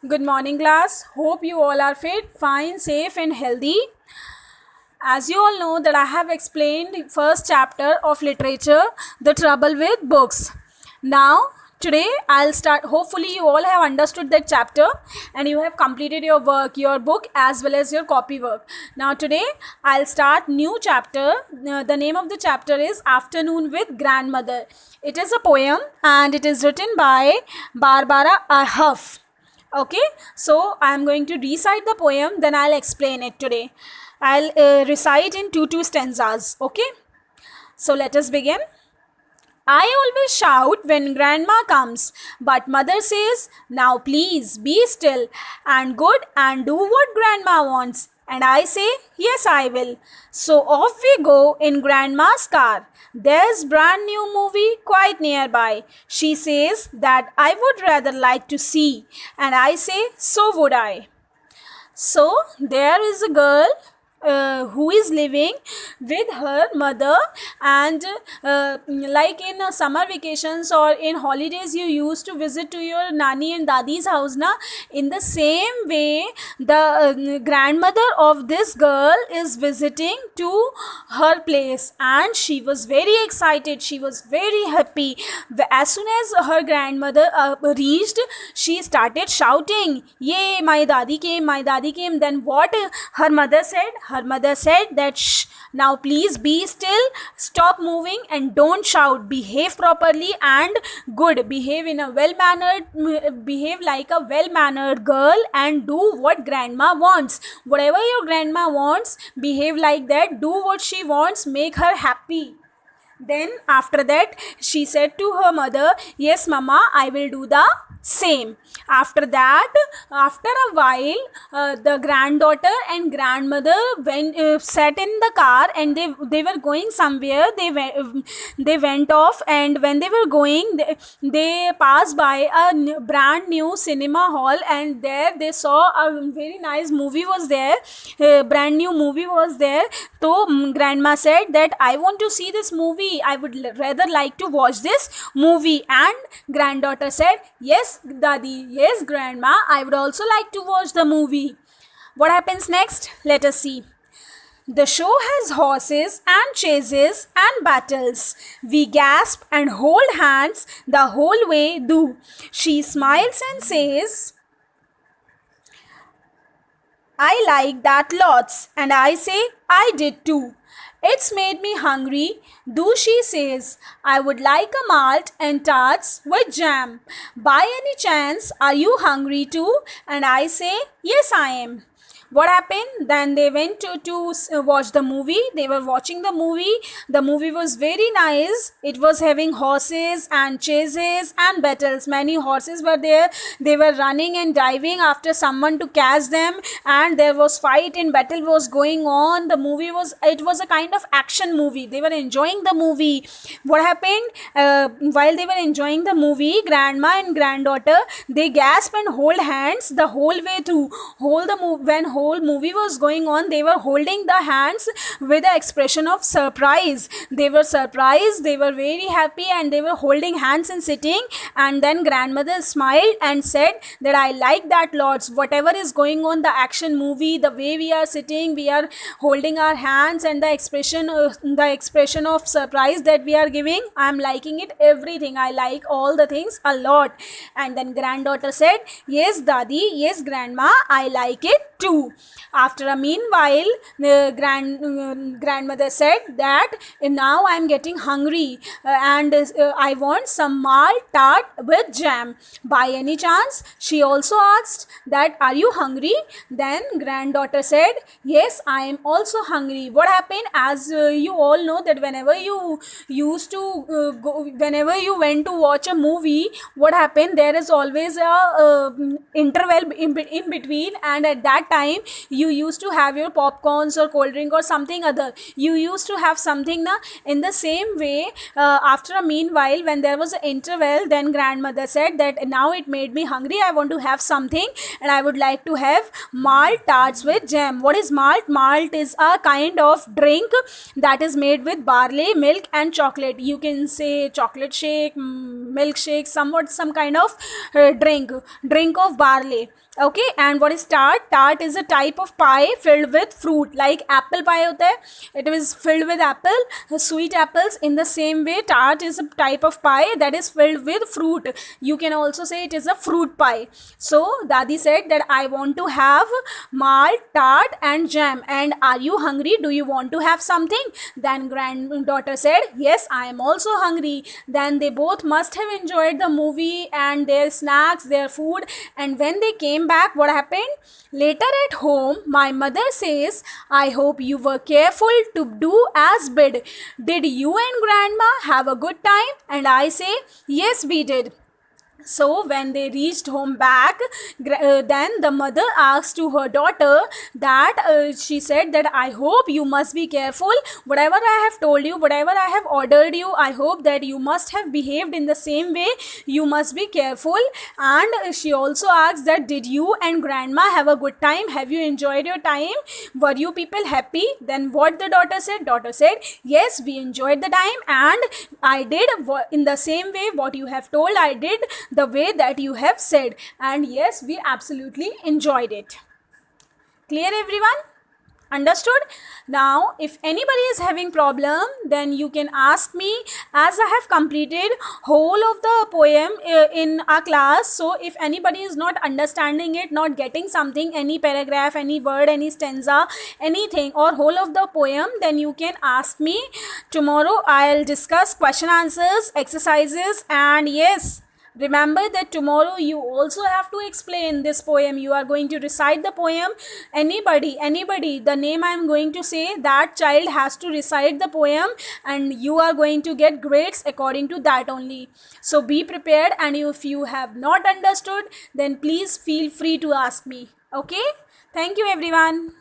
Good morning, class. Hope you all are fit, fine, safe, and healthy. As you all know that I have explained first chapter of literature, the trouble with books. Now, today I'll start. Hopefully, you all have understood that chapter and you have completed your work, your book, as well as your copy work. Now, today I'll start new chapter. The name of the chapter is Afternoon with Grandmother. It is a poem and it is written by Barbara Huff. Okay, so I am going to recite the poem, then I'll explain it today. I'll recite in two stanzas. Okay, so let us begin. I always shout when grandma comes, but mother says, now please be still and good and do what grandma wants. And I say, yes, I will. So off we go in grandma's car. There's brand new movie quite nearby. She says that I would rather like to see. And I say, so would I. So there is a girl who is living with her mother, and like in summer vacations or in holidays you used to visit to your nani and dadi's house na. In the same way, the grandmother of this girl is visiting to her place, and she was very excited, she was very happy. As soon as her grandmother reached, she started shouting, yay, my dadi came, my dadi came. Then what her mother said? Her mother said that, shh, now please be still, stop moving and don't shout, behave properly and good, behave in a behave like a well-mannered girl and do what grandma wants. Whatever your grandma wants, behave like that, do what she wants, make her happy. Then after that, she said to her mother, yes mama, I will do the same. After that, after a while, the granddaughter and grandmother sat in the car, and they were going somewhere. They went off, and when they were going, they passed by a brand new cinema hall, and there they saw a very nice movie was there. Brand new movie was there. So grandma said that I want to see this movie, I would rather like to watch this movie. And granddaughter said, yes dadi, yes grandma, I would also like to watch the movie. What happens next? Let us see. The show has horses and chases and battles. We gasp and hold hands the whole way through. She smiles and says, I like that lots. And I say, I did too. It's made me hungry, though she says, I would like a malt and tarts with jam. By any chance, are you hungry too? And I say, yes, I am. What happened? Then they went to watch the movie. They were watching the movie. The movie was very nice. It was having horses and chases and battles. Many horses were there. They were running and diving after someone to catch them, and there was fight and battle was going on. The movie was, it was a kind of action movie. They were enjoying the movie. What happened? While they were enjoying the movie, grandma and granddaughter, they gasped and hold hands the whole way through. When whole movie was going on, they were holding the hands with the expression of surprise. They were surprised, they were very happy, and they were holding hands and sitting. And then grandmother smiled and said that I like that lots. Whatever is going on, the action movie, the way we are sitting, we are holding our hands, and the expression of surprise that we are giving, I am liking it, everything. I like all the things a lot. And then granddaughter said, yes dadi, yes grandma, I like it too. After a meanwhile, the grandmother said that now I am getting hungry, and I want some malt tart with jam. By any chance? She also asked that are you hungry? Then granddaughter said, yes, I am also hungry. What happened? As you all know that whenever you used to whenever you went to watch a movie, what happened? There is always a interval in between, and at that that time you used to have your popcorns or cold drink or something other. You used to have something na. In the same way, after a meanwhile, when there was an interval, then grandmother said that now it made me hungry, I want to have something, and I would like to have malt tarts with jam. What is malt? Malt is a kind of drink that is made with barley, milk and chocolate. You can say chocolate shake, milkshake, somewhat some kind of drink of barley. Okay, and what is tart? Tart is a type of pie filled with fruit, like apple pie hota hai. It is filled with apple, sweet apples. In the same way, tart is a type of pie that is filled with fruit. You can also say it is a fruit pie. So Dadi said that I want to have malt, tart and jam. And are you hungry? Do you want to have something? Then granddaughter said, yes, I am also hungry. Then they both must have enjoyed the movie and their snacks, their food. And when they came back, what happened? Later at home, my mother says, I hope you were careful to do as bid. Did you and grandma have a good time? And I say, yes, we did. So when they reached home back, then the mother asked to her daughter that she said that I hope you must be careful. Whatever I have told you, whatever I have ordered you, I hope that you must have behaved in the same way. You must be careful. And she also asked that did you and grandma have a good time? Have you enjoyed your time? Were you people happy? Then what the daughter said? Daughter said, yes, we enjoyed the time and I did in the same way what you have told. I did the way that you have said, and yes, we absolutely enjoyed it. Clear, everyone? Understood? Now if anybody is having problem, then you can ask me, as I have completed whole of the poem in our class. So if anybody is not understanding it, not getting something, any paragraph, any word, any stanza, anything, or whole of the poem, then you can ask me. Tomorrow I'll discuss question answers, exercises, and yes, remember that tomorrow you also have to explain this poem. You are going to recite the poem. Anybody, the name I am going to say, that child has to recite the poem and you are going to get grades according to that only. So be prepared, and if you have not understood, then please feel free to ask me. Okay? Thank you, everyone.